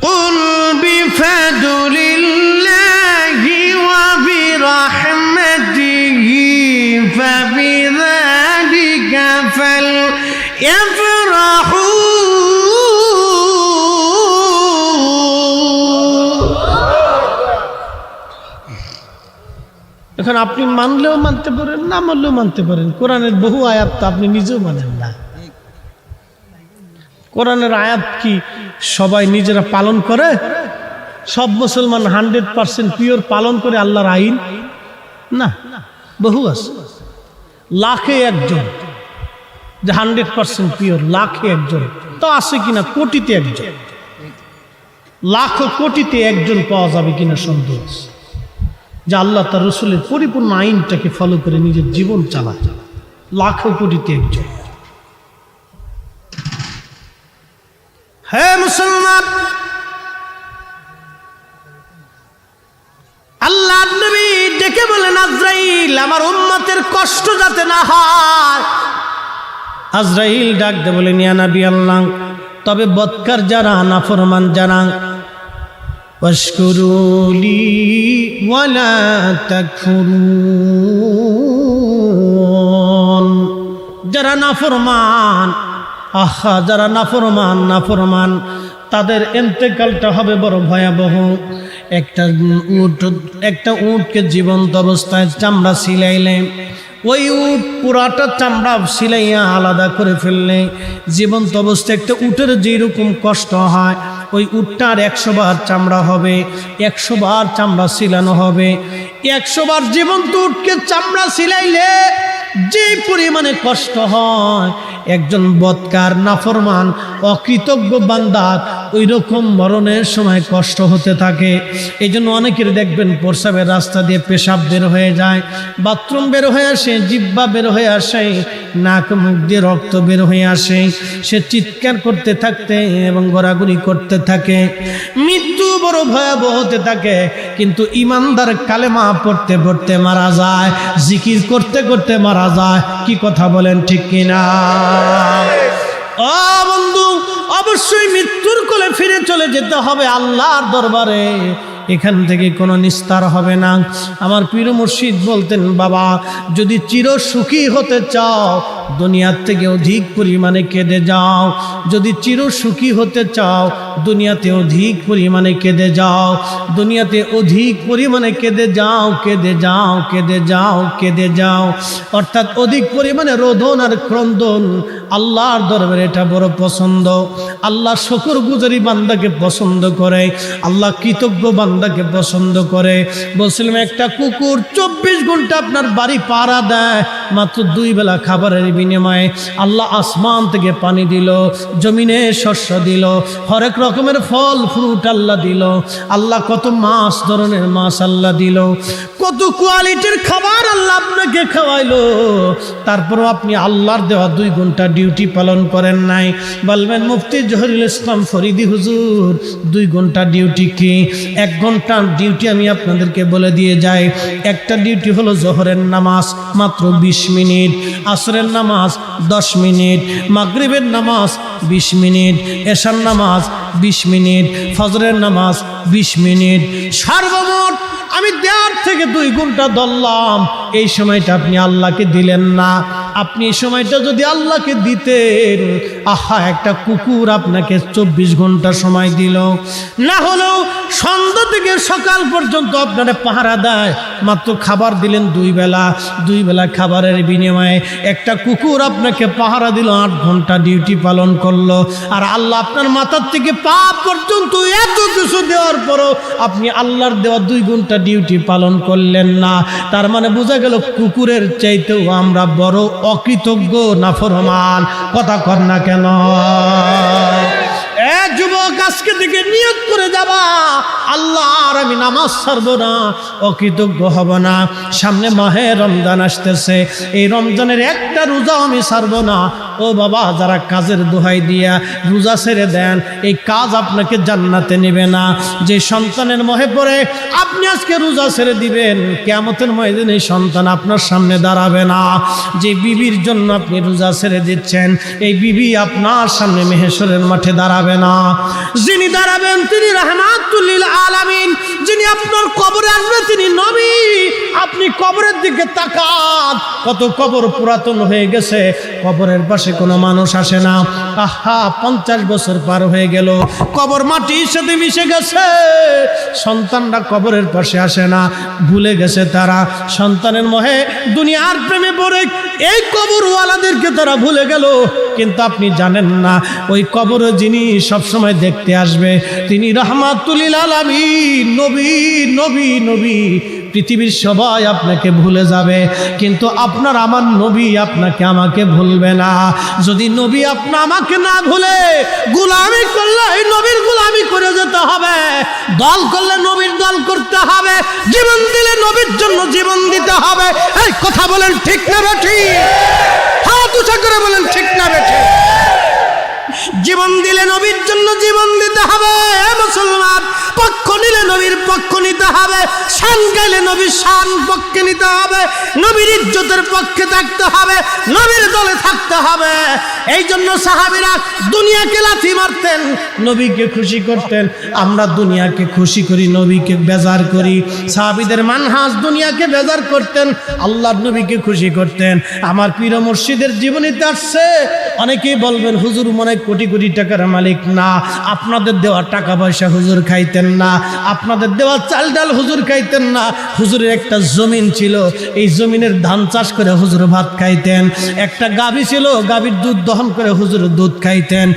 কুল বিফাদলিল্লাহি ওয়া বিরহমাতিহি ফাবিযালিকা ফালইফরাহু এখন আপনি মানলেও মানতে পারেন, না মানলেও মানতে পারেন। কোরআনের বহু আয়াত তো আপনি নিজেও মানেন না। কোরআনের আয়াত কি সবাই নিজেরা পালন করে? সব মুসলমান 100% পিওর পালন করে আল্লাহর আইন? না, বহু আছে, লাখে একজন যে 100% পিওর, লাখে একজন তো আছে কিনা, কোটিতে একজন, লাখ কোটিতে একজন পাওয়া যাবে কিনা সন্দেহ আছে যে আল্লাহ তার রসুলের পরিপূর্ণ আইনটাকে ফলো করে নিজের জীবন চালায়। লাখ কোটিতে একজন। হে মুসলমান, আল্লাহ নবী ডেকে বলেন, আজরাইল, আমার উম্মতের কষ্ট যাতে না হয়। আজরাইল ডাক দে বলেন, ইয়া নবী আল্লাহ, তবে বদকার যারা, নাফরমান যারা, ওয়াশকুরুলি ওয়ালা তাকফুরুন, যারা নাফরমান, আহা যারা নাফরমান তাদের ইন্তেকালটা হবে বড় ভয়াবহ। একটা উটকে জীবন্ত অবস্থায় চামড়া সিলাইলে, ওই উট পুরাটা চামড়া সিলাইয়া আলাদা করে ফেললে, জীবন্ত অবস্থায় একটা উটের যেরকম কষ্ট হয়, ওই উটটার 100 বার চামড়া হবে, 100 বার চামড়া সিলানো হবে। 100 বার জীবন্ত উটকে চামড়া সিলাইলে যে পরিমাণে কষ্ট হয়, একজন বদকার, নাফরমান, অকৃতজ্ঞ বান্দার ওই রকম মরণের সময় কষ্ট হতে থাকে। এই জন্য অনেকের দেখবেন প্রস্রাবের রাস্তা দিয়ে পেশাব বের হয়ে যায়, বাথরুম বের হয়ে আসে, জিহ্বা বের হয়ে আসে, নাক মুখ দিয়ে রক্ত বের হয়ে আসে। সে চিৎকার করতে থাকতে এবং গড়াগড়ি করতে থাকে, মৃত্যু বড় ভয়াবহ হতে থাকে। কিন্তু ইমানদার কালেমা পড়তে পড়তে মারা যায়, জিকির করতে করতে মারা যায়। কি কথা বলেন, ঠিক কিনা? ও বন্ধু, অবশ্যই মৃত্যুর কোলে ফিরে চলে যেতে হবে আল্লাহর দরবারে। এখান থেকে কোনো নিস্তার হবে না। আমার পীর মুর্শিদ বলতেন, বাবা যদি চির সুখী হতে চাও, দুনিয়ার থেকে অধিক পরিমাণে কেঁদে যাও। যদি চির সুখী হতে চাও, দুনিয়াতে অধিক পরিমাণে কেঁদে যাও। দুনিয়াতে অধিক পরিমাণে কেঁদে যাও, কেঁদে যাও, কেঁদে যাও, কেঁদে যাও। অর্থাৎ অধিক পরিমাণে রোদন আর ক্রন্দন আল্লাহর দরবারে এটা বড় পছন্দ। আল্লাহ শুকরগুজারি বান্দাকে পছন্দ করে, আল্লাহ কৃতজ্ঞ বান্দাকে পছন্দ করে। বলছিলাম, একটা কুকুর 24 ঘন্টা আপনার বাড়ি পাহারা দেয়, মাত্র 2 বেলা খাবারের বিনিময়ে। আল্লাহ আসমান থেকে পানি দিল, জমিনে শস্য দিল, হরেক রকমের ফল ফ্রুট আল্লাহ দিল। আল্লাহ কত মাছ, ধরনের মাছ আল্লাহ দিল, কত কোয়ালিটির খাবার আল্লাহ আপনাকে খাওয়াইলো। তারপরও আপনি আল্লাহর দেওয়া 2 ঘন্টা ডিউটি পালন করেন নাই। বলবেন, মুফতি জহিরুল ইসলাম ফরিদি হুজুর, 2 ঘন্টা ডিউটি কি? 1 ঘন্টার ডিউটি আমি আপনাদেরকে বলে দিয়ে যাই। একটা ডিউটি হলো জোহরের নামাজ মাত্র 20 মিনিট, আসরের নামাজ 10 মিনিট, মাগরিবের নামাজ 20 মিনিট, এশার নামাজ 20 মিনিট, ফজরের নামাজ 20 মিনিট। সর্বমোট আমি 1.5 থেকে 2 ঘন্টা ধরলাম। এই সময়টা আপনি আল্লাহকে দিলেন না। আপনি এই সময়টা যদি আল্লাহকে দিতেন, আহা, একটা কুকুর আপনাকে 24 ঘন্টা সময় দিল। না হলেও সন্ধ্যা থেকে সকাল পর্যন্ত আপনারা পাহারা দেয়, মাত্র খাবার দিলেন 2 বেলা। 2 বেলা খাবারের বিনিময়ে একটা কুকুর আপনাকে পাহারা দিল, 8 ঘন্টা ডিউটি পালন করলো। আর আল্লাহ আপনার মাথার থেকে পা পর্যন্ত এত কিছু দেওয়ার পরও আপনি আল্লাহর দেওয়া 2 ঘন্টা ডিউটি পালন করলেন না। তার মানে বোঝা গেল কুকুরের চাইতেও আমরা বড় অকৃতজ্ঞ, নাফরমান। কথা কর না কেন? যুবক, আজকে থেকে নিয়ত করে যাবা, আল্লাহ আর আমি নামাজ ছাড়বো না, অকৃতজ্ঞ হব না। সামনে মাহে রমজান আসতেছে, এই রমজানের একটা রোজাও আমি ছাড়বো না। ও বাবা, যারা কাজের দোহাই দিয়া রোজা ছেড়ে দেন, এই কাজ আপনাকে জান্নাতে নেবে না। যে সন্তানের মোহে পড়ে আপনি আজকে রোজা ছেড়ে দিবেন, কিয়ামতের ময়দানে এই সন্তান আপনার সামনে দাঁড়াবে না। যে বিবির জন্য আপনি রোজা ছেড়ে দিচ্ছেন, এই বিবি আপনার সামনে মেহেশরের মাঠে দাঁড়াবে না। যিনি দাঁড়াবেন তিনি রাহমাতুল লিল আলামিন। যিনি আপনার কবরে আসবে তিনি নবী। আপনি কবরের দিকে তাকান, কত কবর পুরাতন হয়ে গেছে, কবরের পাশে কোনো মানুষ আসে না। আহা, 50 বছর পার হয়ে গেল, কবর মাটির সাথে মিশে গেছে। সন্তানরা কবরের পাশে আসে না, ভুলে গেছে তারা। সন্তানের মোহে দুনিয়ার প্রেমে পড়ে এই কবরওয়ালাদেরকে তারা ভুলে গেল। কিন্তু আপনি জানেন না, ওই কবরে যিনি সবসময় দেখতে আসবে তিনি রাহমাতুল লিল আলামিন, নবী নবী নবী। পৃথিবীর সবাই আপনাকে ভুলে যাবে, কিন্তু আপনার আমার নবী আপনাকে আমাকে ভুলবে না। যদি নবী আপনা আমাকে না ভুলে, গোলামি করলে এই নবীর গোলামি করে যেতে হবে, দল করলে নবীর দল করতে হবে, জীবন দিলে নবীর জন্য জীবন দিতে হবে। এই কথা বলেন ঠিক না বেঠিক? হাত উঁচা করে বলেন ঠিক না বেঠিক? জীবন দিলে নবীর জন্য জীবন দিতে হবে মুসলমান। পক্ষ নিলে নবীর পক্ষ নিতে হবে, শান গাইলে নবীর শান পক্ষে নিতে হবে, নবীর ইজ্জতের পক্ষে থাকতে হবে, নবীর দলে থাকতে হবে। এই জন্য সাহাবীরা দুনিয়াকে লাথি মারতেন, নবীকে খুশি করতেন। আমরা দুনিয়াকে খুশি করি, নবীকে বেজার করি। সাহাবীদের মানহাজ দুনিয়াকে বেজার করতেন, আল্লাহর নবীকে খুশি করতেন। আমার পীর মুর্শিদের জীবনীতে আসছে, অনেকেই বলবেন হুজুর মনে কোটি কোটি টাকার মালিক না, আপনাদের দেওয়া টাকা পয়সা হুজুর খাইতেন না, আপনাদের দেওয়া চাল ডাল হুজুর খাইতেন না। হুজুরের একটা জমিন ছিল, এই জমিনের ধান চাষ করে হুজুর ভাত খাইতেন। একটা গাভী ছিল, গাভীর দুধ দহন করে হুজুর দুধ খাইতেন।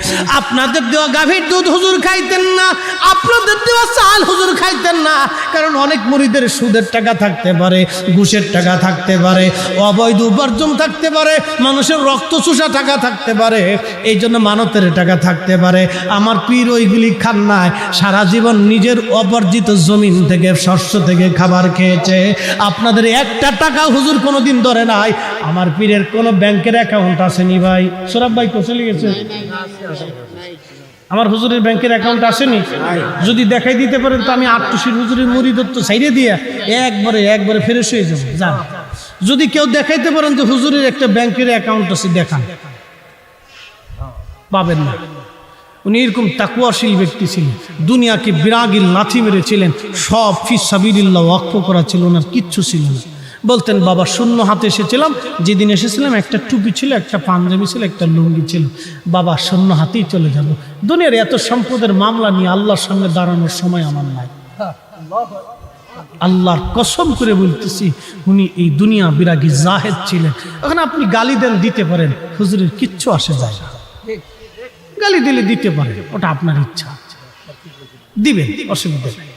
আপনাদের দেওয়া গাভীর দুধ হুজুর খাইতেন না, আপনাদের দেওয়া চাল হুজুর খাইতেন না। কারণ অনেক মুরিদের সুদের টাকা থাকতে পারে, ঘুষের টাকা থাকতে পারে, অবৈধ উপার্জন থাকতে পারে, মানুষের রক্ত চুষা টাকা থাকতে পারে, এই জন্য মানতের টাকা থাকতে পারে। আমার পীর ওইগুলি খান নাই, সারা জীবন নিজের অপর্জিত জমিন থেকে, শস্য থেকে খাবার খেয়েছে। আপনাদের একটা টাকা হুজুর কোনোদিন ধরে নাই। আমার পীরের কোনো ব্যাংকের অ্যাকাউন্ট আসেনি ভাই। সোরাব ভাই কোথায় গেছে? আমার হুজুরের ব্যাংকের অ্যাকাউন্ট আসেনি। যদি দেখাই দিতে পারেন তো আমি আটটুসির হুজুরের মুরিদত্ব সাইডে দিয়ে একবারে ফেরত হয়ে যাবো। যান, যদি কেউ দেখাইতে পারেন যে হুজুরের একটা ব্যাংকের অ্যাকাউন্ট আছে, দেখান, পাবেন না। উনি এরকম তাকওয়াশীল ব্যক্তি ছিলেন, দুনিয়াকে বিরাগিল লাথি মেরেছিলেন, সব ফি সাবিলিল্লাহ ওয়াকফ করা ছিল না, কিচ্ছু ছিল না। বলতেন বাবা শূন্য হাতে এসেছিলাম, যেদিন এসেছিলাম একটা টুপি ছিল, একটা পাঞ্জাবি ছিল, একটা লুঙ্গি ছিল, বাবা শূন্য হাতেই চলে যাব। দুনিয়ার এত সম্পদের মামলা নিয়ে আল্লাহর সামনে দাঁড়ানোর সময় আমার নাই। আল্লাহর কসম করে বলতেছি, উনি এই দুনিয়া বিরাগী জাহেদ ছিলেন। এখন আপনি গালি দেন, দিতে পারেন, হুজুরের কিচ্ছু আসে যায় না। গালি দিলে দিতে পারেন, ওটা আপনার ইচ্ছা, দিবেন, অসুবিধা নেই।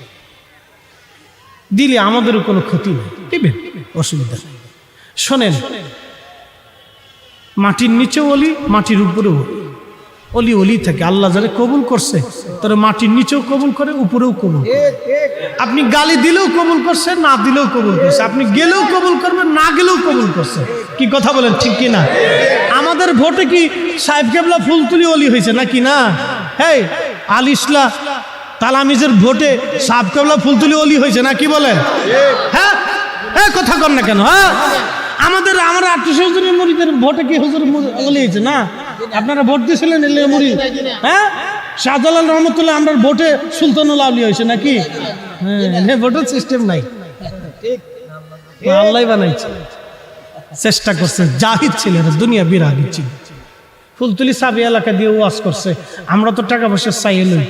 দিলে আমাদেরও কোনো ক্ষতি নেই, দিবেন, অসুবিধা নেই। শোনেন, মাটির নিচেও অলি, মাটির উপরেও অলি অলি থাকে। আল্লাহ যারা কবুল করছে তারা মাটির নিচেও কবুল করে, উপরেও কবুল করে। আপনি গালি দিলেও কবুল করছে, না দিলেও কবুল করছে। আপনি গেলেও কবুল করবেন, না গেলেও কবুল করছে। কি কথা বলেন, ঠিক কি না? আমাদের ভোটে কি সাহেব কেবলা ফুলতুলি অলি হয়েছে নাকি না? হ্যাঁ, আল ইসলা তালামিজের ভোটে সাহেব কেবলা ফুলতুলি অলি হয়েছে নাকি বলেন? হ্যাঁ, কথা কর না কেন? হ্যাঁ, আমরা 800 হুজুরের মুরিদের ভোটে কি হুজুর অলি হয়েছে না? আপনারা ভোট দিয়েছিলেন এলে মুরিদ? হ্যাঁ, শাহজালাল রহমতুল্লাহ আমরা ভোটে সুলতানুল আউলিয়া হয়েছে নাকি? হ্যাঁ, ভোটের সিস্টেম নাই, আল্লাহ বানাইছে। চেষ্টা করছে, জাহিদ ছিলেন, দুনিয়া বিরাগী ছিল। ফুলতুলি সাবি এলাকা দিয়ে ওয়াজ করছে। আমরা তো টাকা পয়সা চাই লই,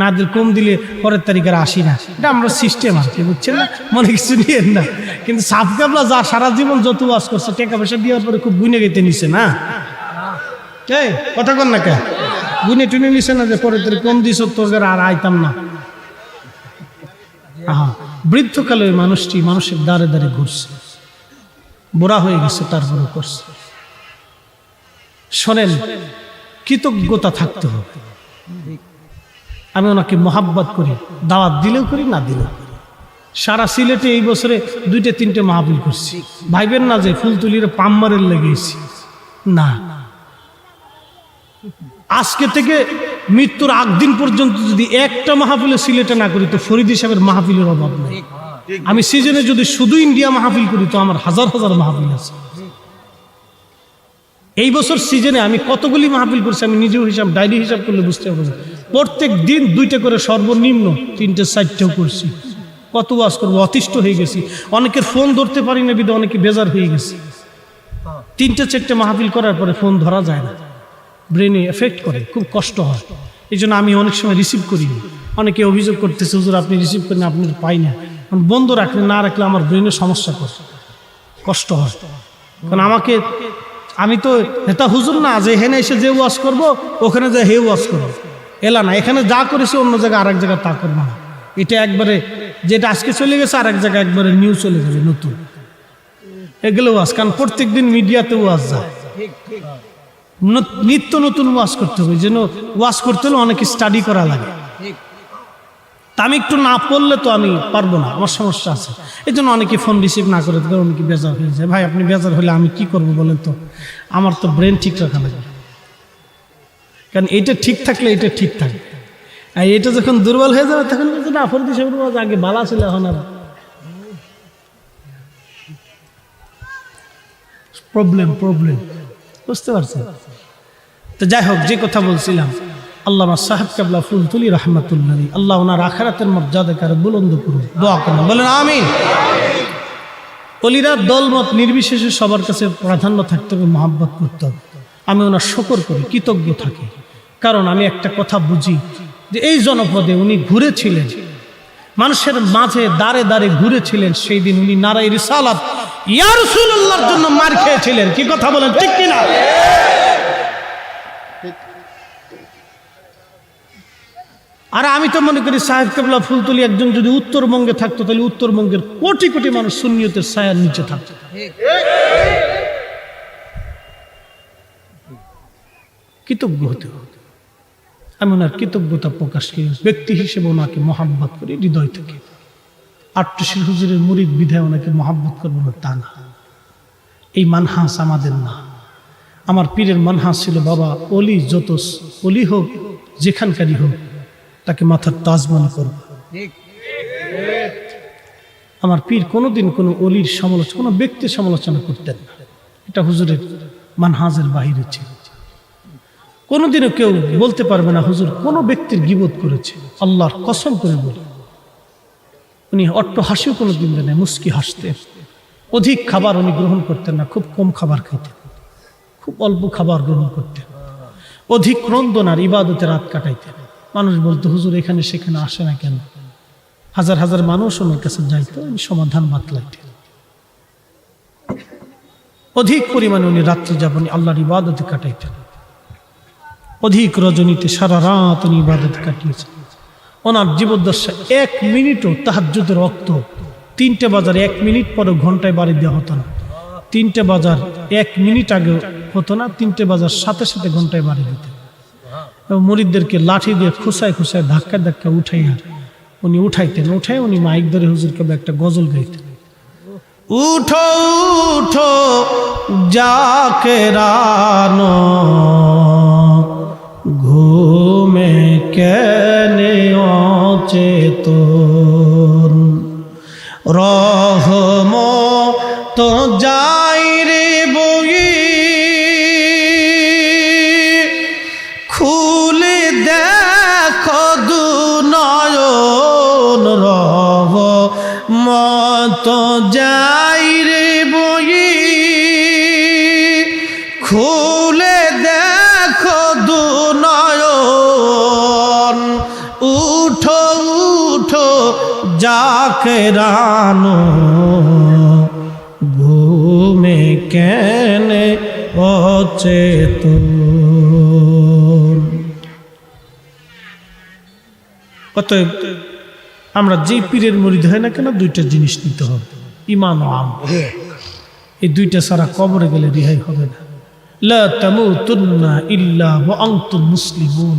না দিলে কম দিলে পরের তারিখের আসি না, এটা আমরা সিস্টেম আর কি, বুঝছেন না? মনে কিছু নিয়েন না। কিন্তু সাফ কাবলা যা সারা জীবন যত ওয়াজ করছে, টাকা পয়সা দেওয়ার পরে খুব গুনে গেতে নিছে না? এই কথা কন না কে? গুনে টুনে নিছে না যে পরের তারিখ কম দিছ তোর আর আইতাম না। বৃদ্ধকালে ওই মানুষটি মানুষের দ্বারে দ্বারে ঘুরছে, বুড়া হয়ে গেছে, তারপরে করছে। শোনেন, কৃতজ্ঞতা থাকতে হবে। আমি ওনাকে মোহাব্বত করি, দাওয়াত দিলেও করি না দিলেও করি। সারা সিলেটে এই বছরে 2-3টে মাহফিল করছি। ভাইবেন না যে ফুলতুলির পাম্মারের লেগেছি, না। আজকে থেকে মৃত্যুর আগ দিন পর্যন্ত যদি একটা মাহফিলে সিলেটে না করি তো ফরিদ সাহেবের মাহফিলের অভাব নেই। আমি সিজনে যদি শুধু ইন্ডিয়া মাহফিল করি তো আমার হাজার হাজার মাহফিল আছে। এই বছর সিজনে আমি কতগুলি মাহফিল করছি আমি নিজেও ডায়েরি হিসাব করলে বুঝতে পারবো। প্রত্যেক দিন 2টা করে, সর্বনিম্ন 3-4টেও করছি। কত ওয়াজ করবো, অতিষ্ঠ হয়ে গেছি। অনেকের ফোন ধরতে পারি না বিধে অনেকে বেজার হয়ে গেছে। 3-4টে মাহফিল করার পরে ফোন ধরা যায় না, ব্রেনে এফেক্ট করে, খুব কষ্ট হয়। এই জন্য আমি অনেক সময় রিসিভ করি। অনেকে অভিযোগ করতেছে, হুজুর আপনি রিসিভ করেন, আপনি পাই না। বন্ধ রাখলে না রাখলে আমার ব্রেনে সমস্যা করে, কষ্ট হয়। কারণ আমি তো এটা হুজুর না যে এখানে এসে যে ওয়াজ করবো ওখানে যে হে ওয়াজ করবো, এলা না। এখানে যা করেছে অন্য জায়গায় আরেক জায়গায় তা করবো না। এটা একবারে যেটা আজকে চলে গেছে আরেক জায়গায় একবারে নিউ চলে যাবে, নতুন। এগুলো ওয়াজ, কারণ প্রত্যেক দিন মিডিয়াতে ওয়াজ যায়, নিত্য নতুন ওয়াজ করতে হবে। যেন ওয়াজ করতে হলে অনেক স্টাডি করা লাগে। তা আমি একটু না পড়লে তো আমি পারবো না, আমার সমস্যা আছে। এই জন্য অনেকে ফোন রিসিভ না করে, অনেকে বেজার হয়ে যায়। ভাই আপনি বেজার হলে আমি কি করবো বলেন তো? আমার তো ব্রেন ঠিক রাখা লাগে, কারণ এইটা ঠিক থাকলে এটা ঠিক থাকে। আর এটা যখন দুর্বল হয়ে যাবে তখন বলছে না ফরিদ সাহেবের ওয়াজ আগে বালা ছিল, এখন আর প্রবলেম। বুঝতে পারছেন? তো যাই হোক, যে কথা বলছিলাম, আল্লামা সাহেব কেবলা ফুলতুলি রহমাতুল্লাহ, আল্লাহ ওনার আখিরাতের মর্যাদাকে আরো বুলন্দ করুন, দোয়া করেন, বলেন আমিন। অলিরা দলমত নির্বিশেষে সবার কাছে প্রাধান্য থাকতে হবে, মহাব্বত করতে হবে। আমি ওনার শুকর করি, কৃতজ্ঞ থাকি। কারণ আমি একটা কথা বুঝি যে এই জনপদে উনি ঘুরেছিলেন, মানুষের মাঝে দাঁড়ে দাঁড়ে ঘুরেছিলেন। সেই দিন উনি নারায়ে রিসালাত ইয়া রাসূলুল্লাহর জন্য মার খেয়েছিলেন। কি কথা বলেন, ঠিক কিনা? আর আমি তো মনে করি সাহেব কেবলা ফুলতুলি একজন যদি উত্তরবঙ্গে থাকতো তাহলে উত্তরবঙ্গের কোটি কোটি মানুষ সুন্নিয়তের ছায়ার নিচে থাকতো। কৃতজ্ঞ হতে হবে। আমি ওনার কৃতজ্ঞতা প্রকাশ করি, ব্যক্তি হিসেবে ওনাকে মহাব্বত করি হৃদয় থেকে। আট্টশির হুজুরের মুরিদ বিধায় ওনাকে মহাব্বত করবো না তা না, এই মানহাস আমাদের না। আমার পীরের মানহাস ছিল বাবা অলি, যত অলি হোক যেখানকারই হোক তাকে মাথার তাজ মনে করব। আমার পীর কোনোদিন কোনো অলির সমালোচনা, কোনো ব্যক্তির সমালোচনা করতেন না। এটা হুজুরের মানহাজের বাহিরে ছিল। কোনোদিনও কেউ বলতে পারবে না হুজুর কোনো ব্যক্তির গীবত করেছে, আল্লাহর কসম করে বলি। উনি অট্ট হাসিও কোনোদিন দেন, মুস্কি হাসতেন। অধিক খাবার উনি গ্রহণ করতেন না, খুব কম খাবার খাইতেন, খুব অল্প খাবার গ্রহণ করতেন। অধিক ক্রন্দন আর ইবাদতে রাত কাটাইতেন। মানুষ বলতো হুজুর এখানে সেখানে আসে না কেন? হাজার হাজার মানুষ ওনার কাছে যাইতো, সমাধান বাতলাইতেন। অধিক পরিমাণে উনি রাত্রি যাপন আল্লাহর ইবাদতে কাটাইতেন। অধিক রজনীতে সারা রাত উনি ইবাদত কাটিয়েছেন। ওনার জীবদ্দশা 1 মিনিটও তাহাজ্জুদের ওয়াক্ত 3টে বাজার 1 মিনিট পরে ঘন্টায় বাড়ি দেওয়া হতো না। 3টে বাজার 1 মিনিট আগে হতো না, 3টে বাজার সাথে সাথে ঘন্টায় বাড়ি দিতেন। এবং মুরিদদেরকে লাঠি দিয়ে খুসায় খুসায় ধাক্কা ধাক্কা উঠাইয়া উনি উঠাইতেন। উঠাই উনি মাইক ধরে হুজুরকে একটা গজল গাইতেন। উঠো উঠো জাকেরানো ঘুমে কেনে অচেতন, রহমত যাই রে বই খুলে দেখো দুনয়ন, রহমত যাই রে বই খুলে দেখো দুনয়ন, উঠো উঠো জাকেরানো ঘুমে কেনে অচেতন। অতএব আমরা যে পীরের মুরিদ হয় না কেন 2টা জিনিস নিতে হবে, ঈমান ও আমল। এই 2টা ছাড়া কবরে গেলে রেহাই হবে না। লা তামুতুন্না ইল্লা ওয়া আনতুম মুসলিমুন।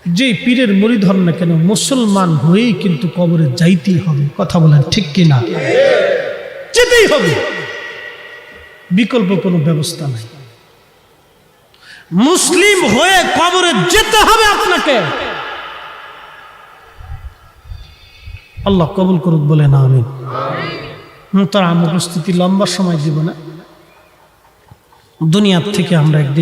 যে পীরের মুরিদ হন না কেন মুসলমান হয়েই কিন্তু কবরে যাইতেই হবে। কথা বলেন ঠিক কিনা? যেতেই হবে, বিকল্প কোনো ব্যবস্থা নাই। মুসলিম হয়ে কবরে যেতে হবে আপনাকে। আল্লাহ কবুল করুক, বলে না আমিন। তার উপস্থিতি লম্বা সময় দিব না। দুনিয়ার থেকে আমরা একদিন